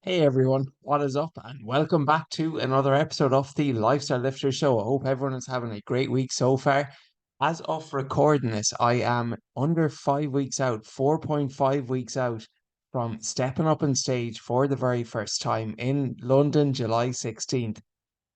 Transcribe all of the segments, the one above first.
Hey everyone, what is up? And welcome back to another episode of the Lifestyle Lifter Show. I hope everyone is having a great week so far. As of recording this, I am under 5 weeks out, 4.5 weeks out from stepping up on stage for the very first time in London, July 16th.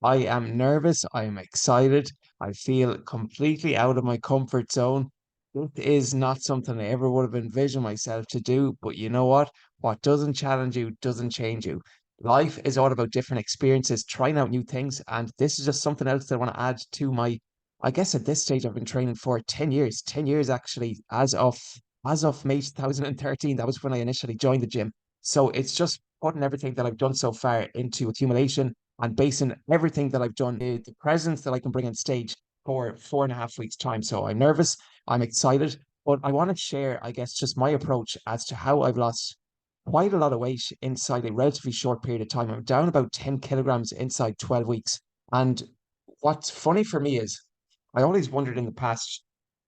I am nervous. I am excited. I feel completely out of my comfort zone. It is not something I ever would have envisioned myself to do. But you know what? What doesn't challenge you doesn't change you. Life is all about different experiences, trying out new things. And this is just something else that I want to add to my, I guess at this stage, I've been training for 10 years, 10 years actually, as of May 2013. That was when I initially joined the gym. So it's just putting everything that I've done so far into accumulation and basing everything that I've done, the presence that I can bring on stage for 4.5 weeks' time. So I'm nervous, I'm excited, but I want to share, I guess, just my approach as to how I've lost quite a lot of weight inside a relatively short period of time. I'm down about 10 kilograms inside 12 weeks. And what's funny for me is I always wondered in the past,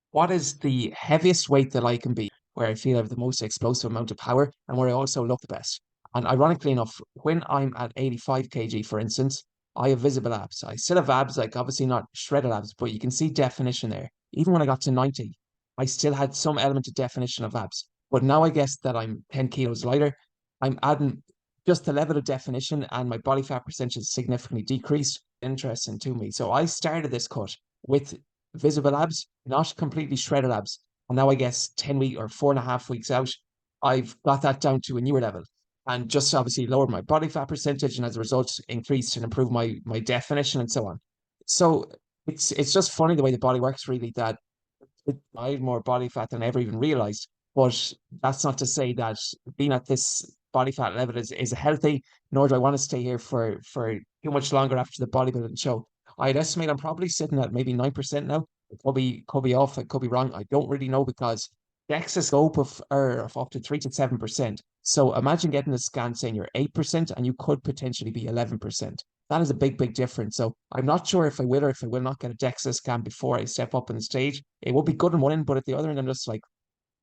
what is the heaviest weight that I can be where I feel I have the most explosive amount of power and where I also look the best? And ironically enough, when I'm at 85 kg, for instance, I have visible abs. I still have abs, like obviously not shredded abs, but you can see definition there. Even when I got to 90, I still had some element of definition of abs. But now I guess that I'm 10 kilos lighter, I'm adding just the level of definition and my body fat percentage is significantly decreased. Interesting to me. So I started this cut with visible abs, not completely shredded abs. And now I guess 10 week or 4.5 weeks out, I've got that down to a newer level and just obviously lowered my body fat percentage and as a result increased and improved my definition and so on. So it's just funny the way the body works really that I had more body fat than I ever even realized. But that's not to say that being at this body fat level is healthy, nor do I want to stay here for too much longer after the bodybuilding show. I'd estimate I'm probably sitting at maybe 9% now. It could be off, it could be wrong. I don't really know because the excess scope of up to 3 to 7%. So imagine getting a scan saying you're 8% and you could potentially be 11%. That is a big, big difference. So I'm not sure if I will or if I will not get a DEXA scan before I step up on the stage. It would be good on one end, but at the other end, I'm just like,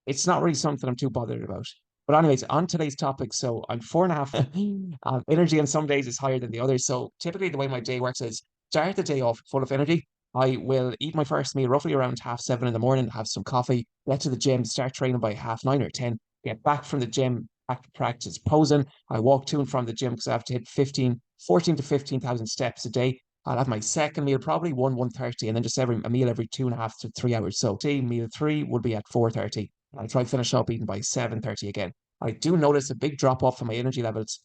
it's not really something I'm too bothered about. But anyways, on today's topic, so I'm 4.5. Energy on some days is higher than the others. So typically the way my day works is start the day off full of energy. I will eat my first meal roughly around 7:30 in the morning, have some coffee, get to the gym, start training by 9:30 or 10, get back from the gym, back to practice posing. I walk to and from the gym because I have to hit 14 to 15,000 steps a day. I'll have my second meal probably 1:30, and then just a meal every 2.5 to 3 hours. So say meal three would be at 4:30. I try to finish up eating by 7:30 again. I do notice a big drop off in my energy levels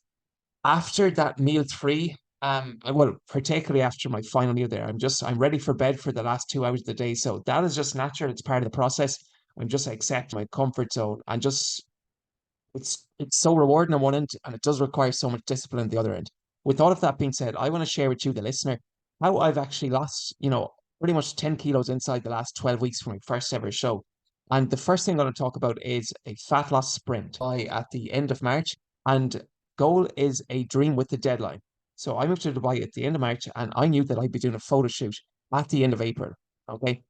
after that meal three. Well, particularly after my final meal there, I'm ready for bed for the last 2 hours of the day. So that is just natural. It's part of the process. I'm just accepting my comfort zone and just it's so rewarding on one end and it does require so much discipline on the other end. With all of that being said, I want to share with you, the listener, how I've actually lost, pretty much 10 kilos inside the last 12 weeks from my first ever show. And the first thing I'm going to talk about is a fat loss sprint by at the end of March. And goal is a dream with the deadline. So I moved to Dubai at the end of March and I knew that I'd be doing a photo shoot at the end of April. Okay.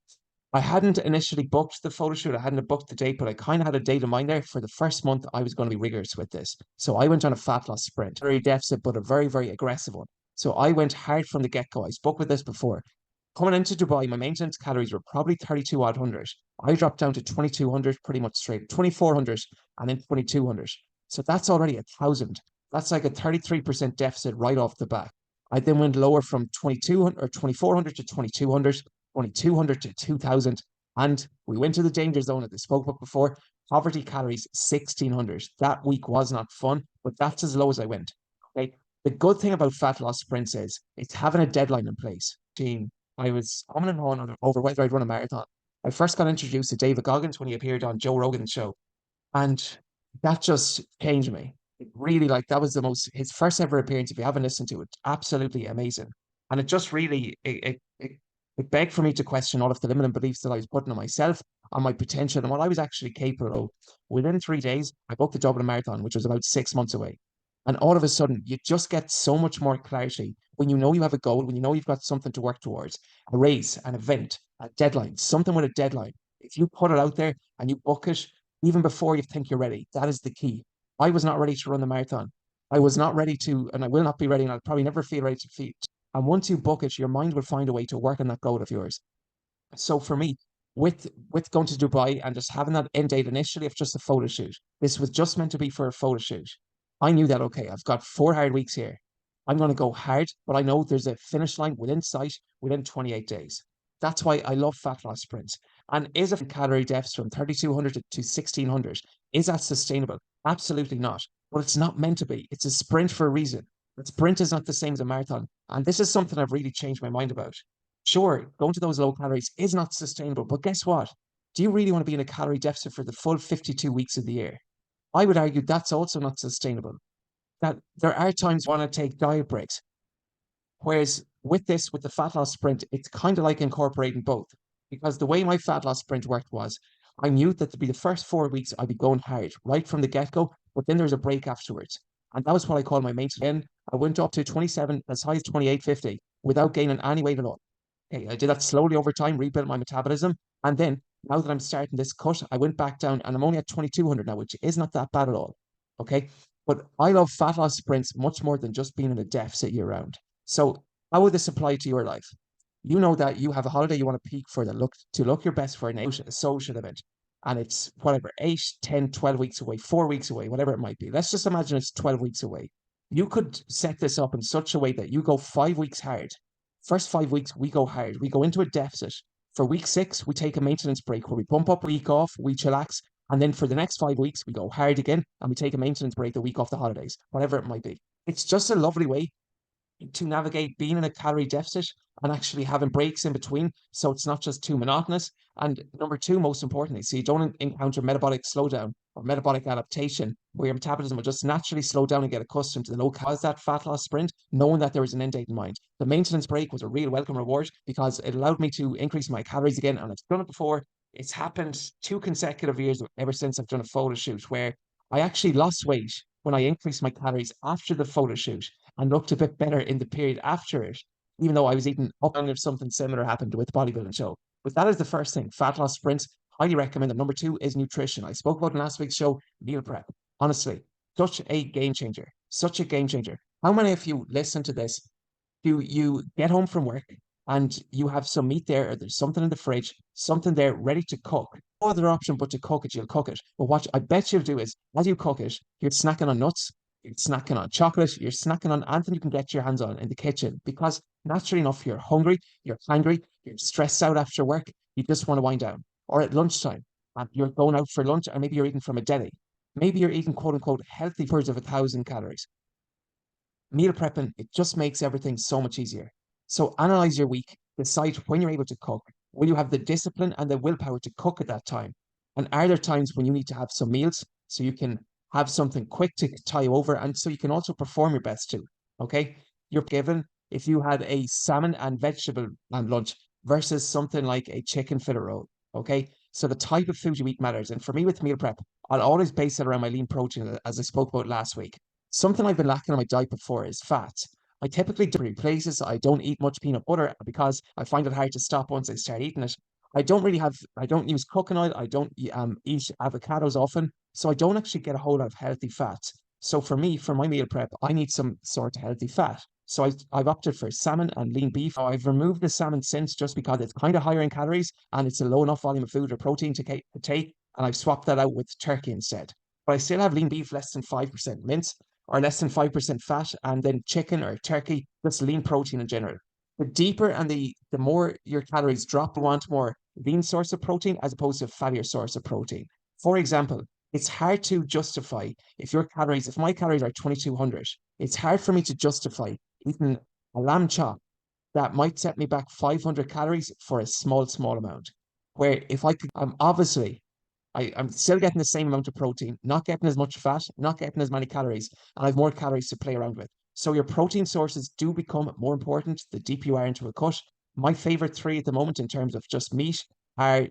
I hadn't initially booked the photo shoot. I hadn't booked the date, but I kind of had a date in mind there. For the first month, I was going to be rigorous with this. So I went on a fat loss sprint, very deficit, but a very, very aggressive one. So I went hard from the get-go. I spoke with this before. Coming into Dubai, my maintenance calories were probably 32 odd hundred. I dropped down to 2200 pretty much straight, 2400 and then 2200. So that's already 1,000. That's like a 33% deficit right off the bat. I then went lower from 2200 or 2400 to 2200, 2200 to 2000. And we went to the danger zone at the spoke book before. Poverty calories 1600. That week was not fun, but that's as low as I went. Okay. The good thing about fat loss sprints is it's having a deadline in place. Team, I was humming and hawing over whether I'd run a marathon. I first got introduced to David Goggins when he appeared on Joe Rogan's show, and that just changed me. It really, like, that was his first ever appearance. If you haven't listened to it, absolutely amazing. And it just really it begged for me to question all of the limiting beliefs that I was putting on myself, on my potential, and what I was actually capable of. Within 3 days, I booked the Dublin Marathon, which was about 6 months away. And all of a sudden, you just get so much more clarity when you know you have a goal, when you know you've got something to work towards, a race, an event, a deadline, something with a deadline. If you put it out there and you book it, even before you think you're ready, that is the key. I was not ready to run the marathon. I was not ready to, and I will not be ready, and I'll probably never feel ready to feed. And once you book it, your mind will find a way to work on that goal of yours. So for me, with going to Dubai and just having that end date initially of just a photo shoot, this was just meant to be for a photo shoot. I knew that, okay, I've got 4 hard weeks here. I'm going to go hard, but I know there's a finish line within sight within 28 days. That's why I love fat loss sprints. And is a calorie deficit from 3,200 to 1,600, is that sustainable? Absolutely not. But it's not meant to be. It's a sprint for a reason. A sprint is not the same as a marathon. And this is something I've really changed my mind about. Sure, going to those low calories is not sustainable, but guess what? Do you really want to be in a calorie deficit for the full 52 weeks of the year? I would argue that's also not sustainable. That there are times you want to take diet breaks. Whereas with this, with the fat loss sprint, it's kind of like incorporating both. Because the way my fat loss sprint worked was I knew that to be the first 4 weeks I'd be going hard right from the get-go, but then there's a break afterwards. And that was what I call my maintenance. Then I went up to 27, as high as 28.50 without gaining any weight at all. Okay, I did that slowly over time, rebuilt my metabolism. And then now that I'm starting this cut, I went back down and I'm only at 2,200 now, which is not that bad at all. Okay. But I love fat loss sprints much more than just being in a deficit year round. So how would this apply to your life? You know that you have a holiday you want to peak for that look your best for a social event. And it's whatever, 8, 10, 12 weeks away, 4 weeks away, whatever it might be. Let's just imagine it's 12 weeks away. You could set this up in such a way that you go 5 weeks hard. First 5 weeks, we go hard. We go into a deficit. For week 6, we take a maintenance break where we pump up a week off, we chillax, and then for the next 5 weeks, we go hard again and we take a maintenance break the week off the holidays, whatever it might be. It's just a lovely way to navigate being in a calorie deficit and actually having breaks in between. So it's not just too monotonous. And number two, most importantly, so you don't encounter metabolic slowdown or metabolic adaptation where your metabolism will just naturally slow down and get accustomed to the low calories. That fat loss sprint, knowing that there was an end date in mind. The maintenance break was a real welcome reward because it allowed me to increase my calories again. And I've done it before. It's happened 2 consecutive years ever since I've done a photo shoot where I actually lost weight when I increased my calories after the photo shoot and looked a bit better in the period after it, even though I was eating up and if something similar happened with the bodybuilding show. But that is the first thing. Fat loss sprints, highly recommend them. Number two is nutrition. I spoke about in last week's show, meal prep. Honestly, such a game changer. Such a game changer. How many of you listen to this? Do you get home from work and you have some meat there, or there's something in the fridge, something there ready to cook? No other option but to cook it, you'll cook it. But what I bet you'll do is, as you cook it, you're snacking on nuts, you're snacking on chocolate, you're snacking on anything you can get your hands on in the kitchen because naturally enough, you're hungry, you're hungry, you're stressed out after work, you just want to wind down. Or at lunchtime, and you're going out for lunch, and maybe you're eating from a deli. Maybe you're eating quote unquote healthy foods of 1,000 calories. Meal prepping, it just makes everything so much easier. So analyze your week, decide when you're able to cook. Will you have the discipline and the willpower to cook at that time? And are there times when you need to have some meals so you can have something quick to tie you over and so you can also perform your best too? Okay. You're given if you had a salmon and vegetable and lunch versus something like a chicken fillet roll. Okay. So the type of food you eat matters. And for me with meal prep, I'll always base it around my lean protein as I spoke about last week. Something I've been lacking on my diet before is fats. I typically do places. I don't eat much peanut butter because I find it hard to stop once I start eating it. I don't use coconut. I don't eat avocados often. So I don't actually get a whole lot of healthy fats. So for me, for my meal prep, I need some sort of healthy fat. So I've opted for salmon and lean beef. I've removed the salmon since just because it's kind of higher in calories and it's a low enough volume of food or protein to take. And I've swapped that out with turkey instead. But I still have lean beef less than 5% mince or less than 5% fat, and then chicken or turkey, just lean protein in general. The deeper and the more your calories drop, you want more lean source of protein as opposed to a fattier source of protein. For example, it's hard to justify if my calories are 2,200, it's hard for me to justify eating a lamb chop that might set me back 500 calories for a small amount. Where if I could, obviously I'm still getting the same amount of protein, not getting as much fat, not getting as many calories, and I have more calories to play around with. So your protein sources do become more important the deeper you are into a cut. My favorite three at the moment in terms of just meat are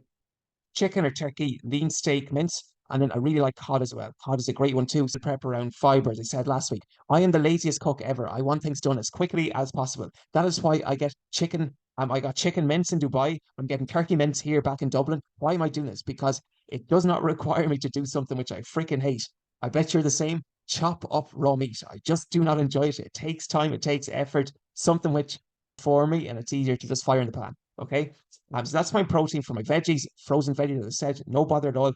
chicken or turkey, lean steak, mince, and then I really like cod as well. Cod is a great one too. So prep around fiber, as I said last week. I am the laziest cook ever. I want things done as quickly as possible. That is why I get chicken. I got chicken mince in Dubai. I'm getting turkey mince here back in Dublin. Why am I doing this? Because it does not require me to do something which I freaking hate. I bet you're the same. chop up raw meat. I just do not enjoy it. It takes time, it takes effort, something which for me, and it's easier to just fire in the pan. Okay. So that's my protein for my veggies, frozen veggies, as I said, no bother at all.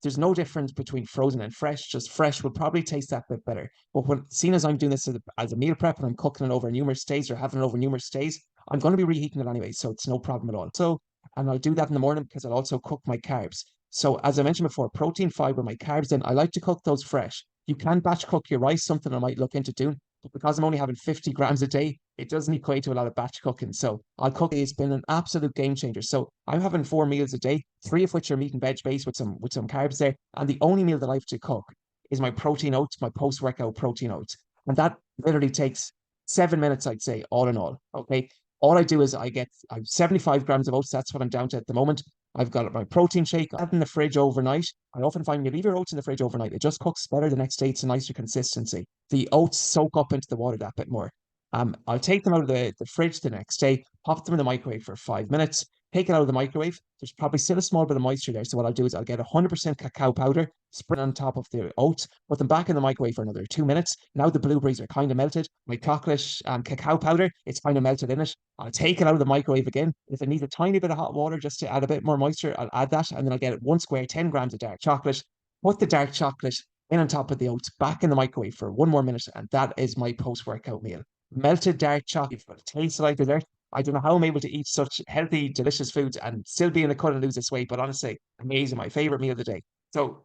There's no difference between frozen and fresh. Just fresh would probably taste that bit better. But when seeing as I'm doing this as a meal prep and I'm cooking it over numerous days or having it over numerous days, I'm going to be reheating it anyway, so it's no problem at all. So, and I'll do that in the morning because I'll also cook my carbs. So as I mentioned before, protein, fiber, my carbs. Then I like to cook those fresh. You can batch cook your rice, something I might look into doing. But because I'm only having 50 grams a day, it doesn't equate to a lot of batch cooking. So I'll cook. It's been an absolute game changer. So I'm having 4 meals a day, three of which are meat and veg based with some carbs there. And the only meal that I have to cook is my protein oats, my post workout protein oats, and that literally takes 7 minutes, I'd say, all in all. Okay, all I do is I'm 75 grams of oats. That's what I'm down to at the moment. I've got my protein shake. I have it in the fridge overnight. I often find you leave your oats in the fridge overnight, it just cooks better the next day. It's a nicer consistency. The oats soak up into the water that bit more. I'll take them out of the fridge the next day, pop them in the microwave for 5 minutes, take it out of the microwave. There's probably still a small bit of moisture there. So what I'll do is I'll get 100% cacao powder, spread on top of the oats, put them back in the microwave for another 2 minutes. Now the blueberries are kind of melted. My chocolate cacao powder, it's kind of melted in it. I'll take it out of the microwave again. If it needs a tiny bit of hot water just to add a bit more moisture, I'll add that. And then I'll get it one square, 10 grams of dark chocolate, put the dark chocolate in on top of the oats, back in the microwave for 1 more minute. And that is my post-workout meal. Melted dark chocolate, but it tastes like dessert. I don't know how I'm able to eat such healthy, delicious foods and still be in a cut and lose this weight, but honestly, amazing. My favorite meal of the day. So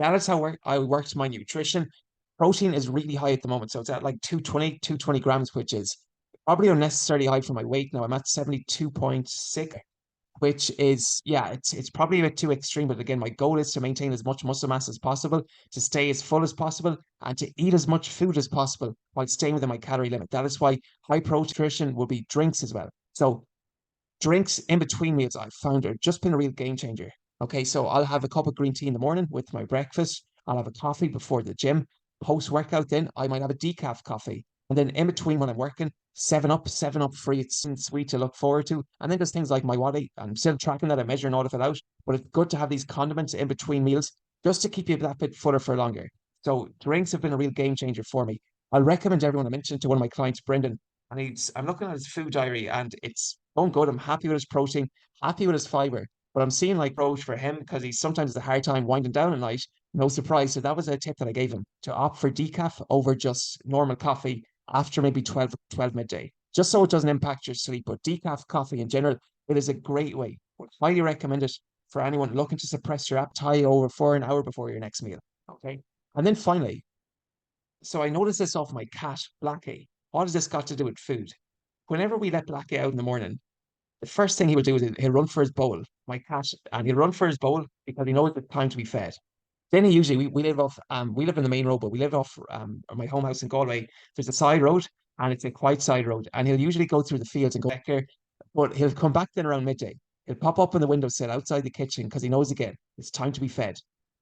that is how I worked my nutrition. Protein is really high at the moment. So it's at like 220 grams, which is probably unnecessarily high for my weight. Now I'm at 72.6, which is, yeah, it's probably a bit too extreme. But again, my goal is to maintain as much muscle mass as possible, to stay as full as possible, and to eat as much food as possible while staying within my calorie limit. That is why high protein nutrition will be drinks as well. So drinks in between meals I've found are just been a real game changer. Okay, so I'll have a cup of green tea in the morning with my breakfast. I'll have a coffee before the gym. Post workout, then I might have a decaf coffee. And then in between when I'm working, 7 Up free. It's sweet to look forward to. And then there's things like my body. I'm still tracking that. I'm measuring all of it out. But it's good to have these condiments in between meals just to keep you that bit fuller for longer. So drinks have been a real game changer for me. I'll recommend everyone. I mentioned to one of my clients, Brendan, and I'm looking at his food diary and it's going good. I'm happy with his protein, happy with his fiber, but I'm seeing like approach for him because he's sometimes has a hard time winding down at night. No surprise. So that was a tip that I gave him to opt for decaf over just normal coffee after maybe 12 midday, just so it doesn't impact your sleep. But decaf coffee in general, it is a great way. Would highly recommend it for anyone looking to suppress your appetite over for an hour before your next meal. Okay. And then finally, so I noticed this off my cat, Blackie. What has this got to do with food? Whenever we let Blackie out in the morning, the first thing he will do is he'll run for his bowl, my cat, and he'll run for his bowl because he knows it's time to be fed. Then he usually we live in the main road, but we live off my home house in Galway. There's a side road and it's a quiet side road, and he'll usually go through the fields and go back there, but he'll come back then around midday. He'll pop up on the windowsill outside the kitchen because he knows again it's time to be fed.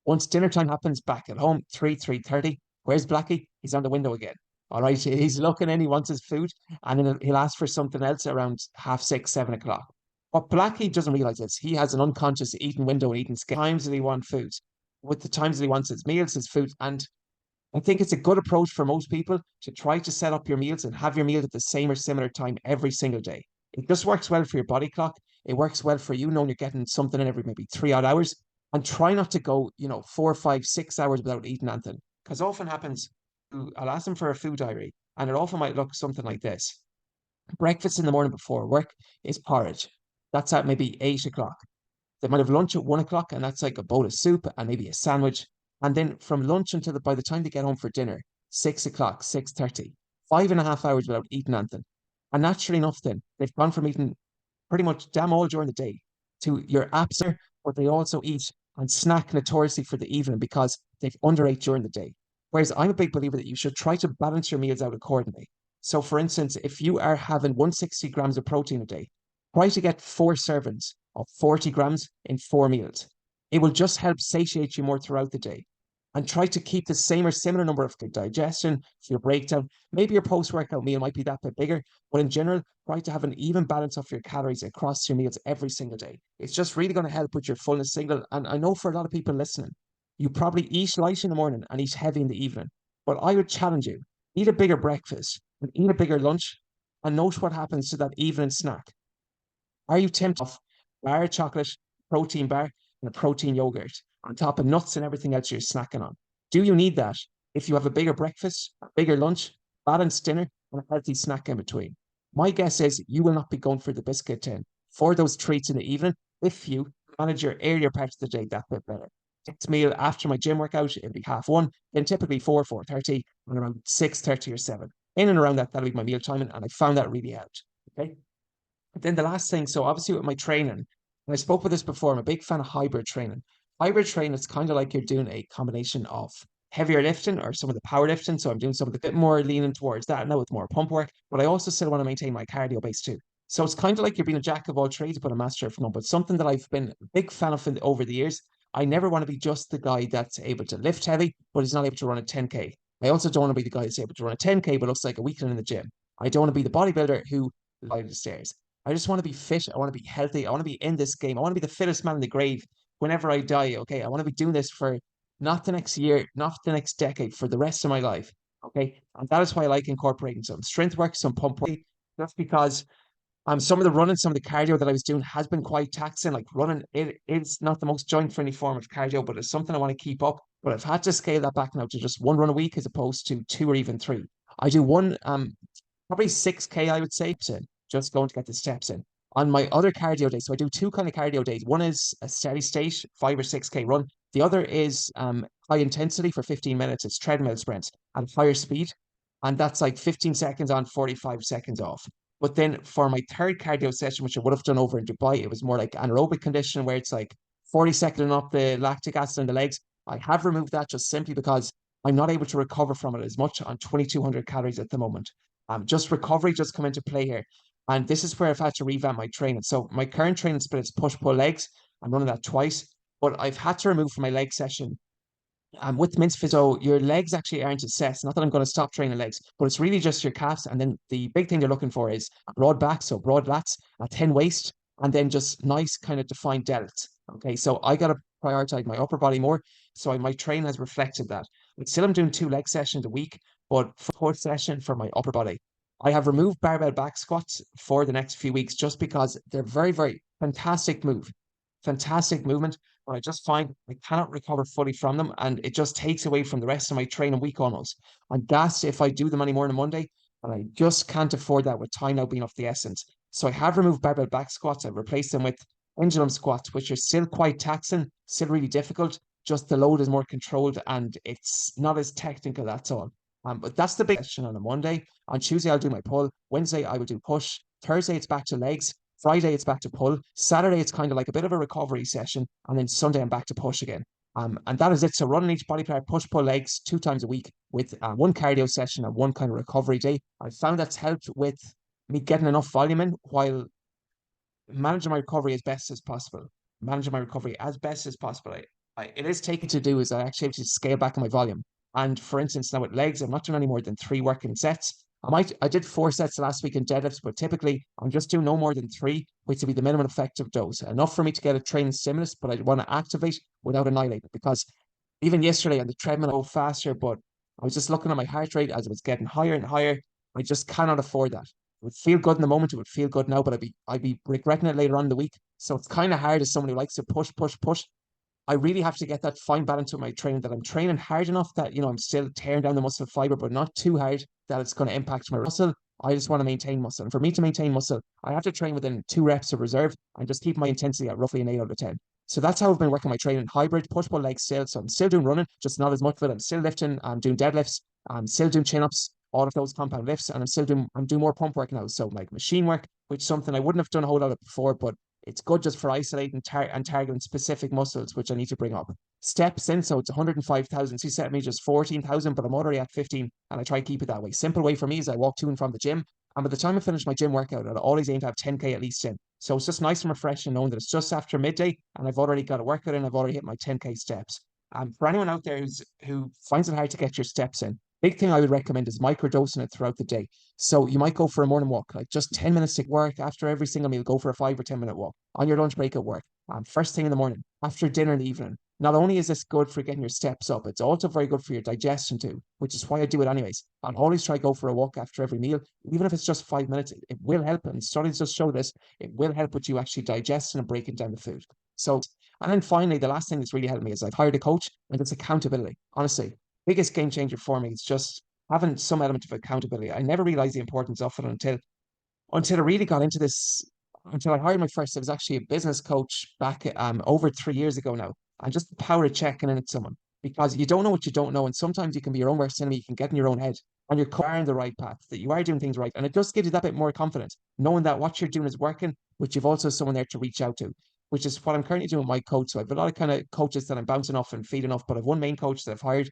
Once dinner time happens, back at home, 3:30. Where's Blackie? He's on the window again. All right, he's looking in, he wants his food, and then he'll ask for something else around half 6, 7 o'clock. What Blackie doesn't realize is he has an unconscious eating window and eating scale. Times that he wants food, with the times that he wants his meals, his food. And I think it's a good approach for most people to try to set up your meals and have your meals at the same or similar time every single day. It just works well for your body clock. It works well for you knowing you're getting something in every maybe 3 odd hours. And try not to go, 4, 5, 6 hours without eating anything. Because often happens, I'll ask them for a food diary, and it often might look something like this. Breakfast in the morning before work is porridge. That's at maybe 8 o'clock. They might have lunch at 1 o'clock, and that's like a bowl of soup and maybe a sandwich. And then from lunch until by the time they get home for dinner, 6 o'clock, 6:30, 5.5 hours without eating anything. And naturally enough, then they've gone from eating pretty much damn all during the day to your absent, but they also eat and snack notoriously for the evening because they've underate during the day. Whereas I'm a big believer that you should try to balance your meals out accordingly. So, for instance, if you are having 160 grams of protein a day, try to get 4 servings of 40 grams in 4 meals. It will just help satiate you more throughout the day. And try to keep the same or similar number of good digestion for your breakdown. Maybe your post-workout meal might be that bit bigger, but in general, try to have an even balance of your calories across your meals every single day. It's just really going to help with your fullness signal. And I know for a lot of people listening, you probably eat light in the morning and eat heavy in the evening. But I would challenge you, eat a bigger breakfast and eat a bigger lunch and note what happens to that evening snack. Are you tempted off bar of chocolate, protein bar, and a protein yogurt on top of nuts and everything else you're snacking on? Do you need that if you have a bigger breakfast, a bigger lunch, balanced dinner, and a healthy snack in between? My guess is you will not be going for the biscuit tin for those treats in the evening if you manage your earlier parts of the day that bit better. Next meal after my gym workout, it'll be 1:30, then typically 4:30, and around 6:30 or 7. In and around that, that'll be my meal timing, and I found that really helped. Okay. But then the last thing, so obviously with my training, and I spoke with this before, I'm a big fan of hybrid training. Hybrid training is kind of like you're doing a combination of heavier lifting or some of the power lifting. So I'm doing some of the bit more leaning towards that now with more pump work, but I also still want to maintain my cardio base too. So it's kind of like you're being a jack of all trades, but a master of none. But something that I've been a big fan of over the years. I never want to be just the guy that's able to lift heavy, but is not able to run a 10K. I also don't want to be the guy that's able to run a 10K, but looks like a weakling in the gym. I don't want to be the bodybuilder who climbs the stairs. I just want to be fit. I want to be healthy. I want to be in this game. I want to be the fittest man in the grave whenever I die. Okay. I want to be doing this for not the next year, not the next decade, for the rest of my life. Okay. And that is why I like incorporating some strength work, some pump work. That's because some of the running, some of the cardio that I was doing has been quite taxing. Like running, it is not the most joint friendly form of cardio, but it's something I want to keep up. But I've had to scale that back now to just one run a week as opposed to two or even three. I do one probably 6K, I would say, just going to get the steps in. On my other cardio days, so I do two kind of cardio days. One is a steady state, 5 or 6K run. The other is high intensity for 15 minutes. It's treadmill sprints at higher speed. And that's like 15 seconds on, 45 seconds off. But then for my third cardio session, which I would have done over in Dubai, it was more like anaerobic condition where it's like 40 seconds up the lactic acid in the legs. I have removed that just simply because I'm not able to recover from it as much on 2,200 calories at the moment. Just recovery just come into play here. And this is where I've had to revamp my training. So my current training split is push pull legs. I'm running that twice, but I've had to remove from my leg session with mince physio, so your legs actually aren't assessed. Not that I'm going to stop training legs, but it's really just your calves. And then the big thing they're looking for is a broad back, so broad lats, a thin waist, and then just nice kind of defined delts. Okay, so I got to prioritize my upper body more. So my training has reflected that. But still, I'm doing 2 leg sessions a week, but for fourth session for my upper body. I have removed barbell back squats for the next few weeks just because they're very, very fantastic move, fantastic movement, but I just find I cannot recover fully from them, and it just takes away from the rest of my training week almost. I'm gassed if I do them anymore on a Monday, and I just can't afford that with time now being of the essence. So I have removed barbell back squats. I've replaced them with pendulum squats, which are still quite taxing, still really difficult. Just the load is more controlled and it's not as technical, that's all. But that's the big question on a Monday. On Tuesday, I'll do my pull. Wednesday, I will do push. Thursday, it's back to legs. Friday, it's back to pull. Saturday, it's kind of like a bit of a recovery session. And then Sunday, I'm back to push again. And that is it. So running each body part, push, pull legs 2 times a week with one cardio session and one kind of recovery day. I found that's helped with me getting enough volume in while managing my recovery as best as possible. Managing my recovery as best as possible. It is taken to do is I actually have to scale back on my volume. And for instance, now with legs, I'm not doing any more than 3 working sets. I did 4 sets last week in deadlifts, but typically I'm just doing no more than 3, which would be the minimum effective dose. Enough for me to get a training stimulus, but I want to activate without annihilating because even yesterday on the treadmill, I go faster, but I was just looking at my heart rate as it was getting higher and higher. I just cannot afford that. It would feel good in the moment, it would feel good now, but I'd be regretting it later on in the week. So it's kind of hard as someone who likes to push, push, push. I really have to get that fine balance with my training that I'm training hard enough that, I'm still tearing down the muscle fiber, but not too hard that it's going to impact my muscle. I just want to maintain muscle. And for me to maintain muscle, I have to train within 2 reps of reserve and just keep my intensity at roughly an 8 out of 10. So that's how I've been working my training hybrid, push pull legs still. So I'm still doing running, just not as much of it. I'm still lifting, I'm doing deadlifts, I'm still doing chin-ups, all of those compound lifts, and I'm doing more pump work now. So like machine work, which is something I wouldn't have done a whole lot of before, but it's good just for isolating and targeting specific muscles, which I need to bring up. Steps in, so it's 105,000. She set me just 14,000, but I'm already at 15, and I try to keep it that way. Simple way for me is I walk to and from the gym, and by the time I finish my gym workout, I'll always aim to have 10K at least in. So it's just nice and refreshing knowing that it's just after midday, and I've already got a workout in, I've already hit my 10K steps. For anyone out there who finds it hard to get your steps in, big thing I would recommend is microdosing it throughout the day. So you might go for a morning walk, like just 10 minutes to work. After every single meal, go for a 5 or 10 minute walk. On your lunch break at work, first thing in the morning, after dinner in the evening, Not only is this good for getting your steps up, it's also very good for your digestion too, which is why I do it anyways. I'll always try to go for a walk after every meal, even if it's just 5 minutes. It will help, and studies just show this. It will help with you actually digesting and breaking down the food. So, and then finally, the last thing that's really helped me is I've hired a coach, and it's accountability. Honestly, biggest game changer for me is just having some element of accountability. I never realized the importance of it until I really got into this, until I hired my first. I was actually a business coach back over 3 years ago now. And just the power of checking in with someone, because you don't know what you don't know. And sometimes you can be your own worst enemy. You can get in your own head, and you're in the right path, that you are doing things right. And it just gives you that bit more confidence, knowing that what you're doing is working, but you've also someone there to reach out to, which is what I'm currently doing with my coach. So I have a lot of kind of coaches that I'm bouncing off and feeding off, but I've one main coach that I've hired.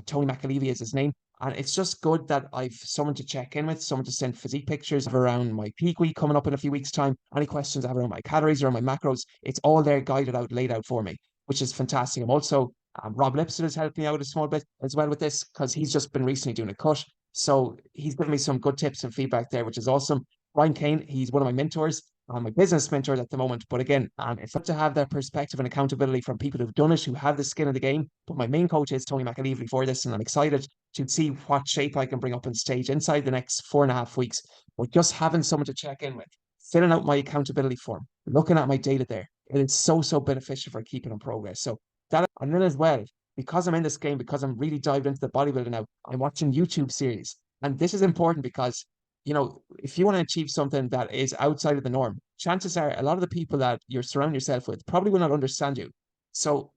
Tony McAlevey is his name. And it's just good that I've someone to check in with, someone to send physique pictures of around my peak week coming up in a few weeks' time. Any questions I have around my calories or my macros, it's all there guided out, laid out for me, which is fantastic. I'm also, Rob Lipson has helped me out a small bit as well with this, because he's just been recently doing a cut. So he's given me some good tips and feedback there, which is awesome. Ryan Kane, he's one of my mentors, my business mentors at the moment. But again, it's good to have that perspective and accountability from people who've done it, who have the skin in the game. But my main coach is Tony McAlevey for this, and I'm excited to see what shape I can bring up on stage inside the next 4.5 weeks. But just having someone to check in with, filling out my accountability form, looking at my data there, it is so, so beneficial for keeping in progress. So that, and then as well, because I'm in this game, because I'm really dived into the bodybuilding now, I'm watching YouTube series. And this is important because, if you want to achieve something that is outside of the norm, chances are a lot of the people that you're surrounding yourself with probably will not understand you. So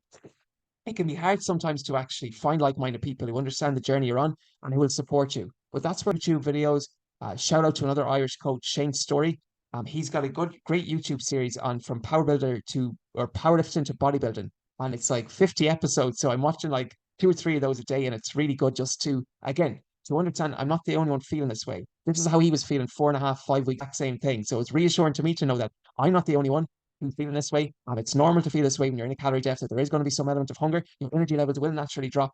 it can be hard sometimes to actually find like-minded people who understand the journey you're on and who will support you. But that's where YouTube videos, shout out to another Irish coach, Shane Story. He's got a great YouTube series on from powerlifting to bodybuilding. And it's like 50 episodes. So I'm watching like 2 or 3 of those a day. And it's really good just to, again, to understand I'm not the only one feeling this way. This is how he was feeling 4.5, 5 weeks, exact same thing. So it's reassuring to me to know that I'm not the only one who's feeling this way. It's normal to feel this way when you're in a calorie deficit. There is going to be some element of hunger. Your energy levels will naturally drop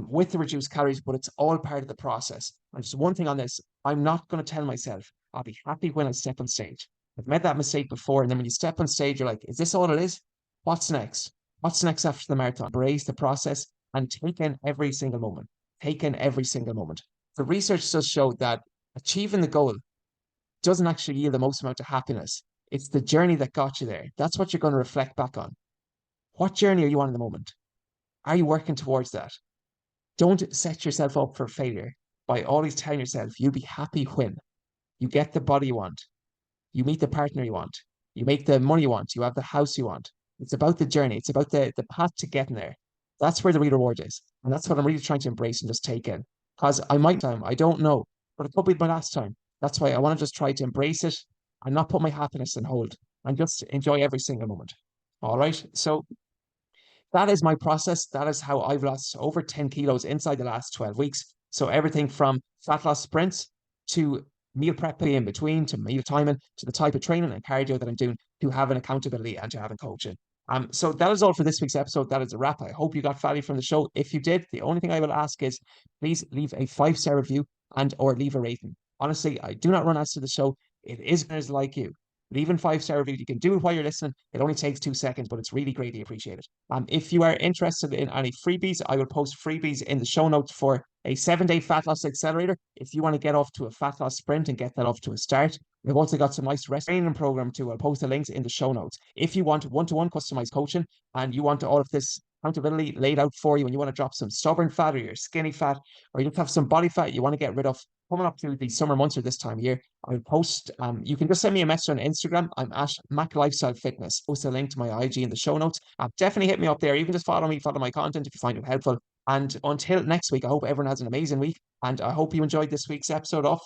with the reduced calories, but it's all part of the process. And just one thing on this, I'm not going to tell myself I'll be happy when I step on stage. I've made that mistake before. And then when you step on stage, you're like, is this all it is? What's next? What's next after the marathon? Embrace the process and take in every single moment. Take in every single moment. The research does show that achieving the goal doesn't actually yield the most amount of happiness. It's the journey that got you there. That's what you're going to reflect back on. What journey are you on in the moment? Are you working towards that? Don't set yourself up for failure by always telling yourself you'll be happy when you get the body you want, you meet the partner you want, you make the money you want, you have the house you want. It's about the journey. It's about the path to getting there. That's where the real reward is. And that's what I'm really trying to embrace and just take in. Because I don't know, but it could be my last time. That's why I want to just try to embrace it and not put my happiness on hold and just enjoy every single moment. All right. So that is my process. That is how I've lost over 10 kilos inside the last 12 weeks. So everything from fat loss sprints to meal prep in between, to meal timing, to the type of training and cardio that I'm doing, to having accountability and to having coaching. So that is all for this week's episode. That is a wrap. I hope you got value from the show. If you did, the only thing I will ask is please leave a 5-star review and or leave a rating. Honestly, I do not run ads to the show. It is guys like you. Leave a 5-star review. You can do it while you're listening. It only takes 2 seconds, but it's really greatly appreciated. If you are interested in any freebies, I will post freebies in the show notes for a 7-day fat loss accelerator. If you want to get off to a fat loss sprint and get that off to a start, we've also got some nice rest training program too. I'll post the links in the show notes. If you want one-to-one customized coaching and you want all of this accountability laid out for you and you want to drop some stubborn fat or you're skinny fat or you just have some body fat you want to get rid of, coming up to the summer months or this time of year, I'll post, you can just send me a message on Instagram. I'm at Mac Lifestyle Fitness. Post a link to my IG in the show notes. Definitely hit me up there. Even just follow me, follow my content if you find it helpful. And until next week, I hope everyone has an amazing week. And I hope you enjoyed this week's episode of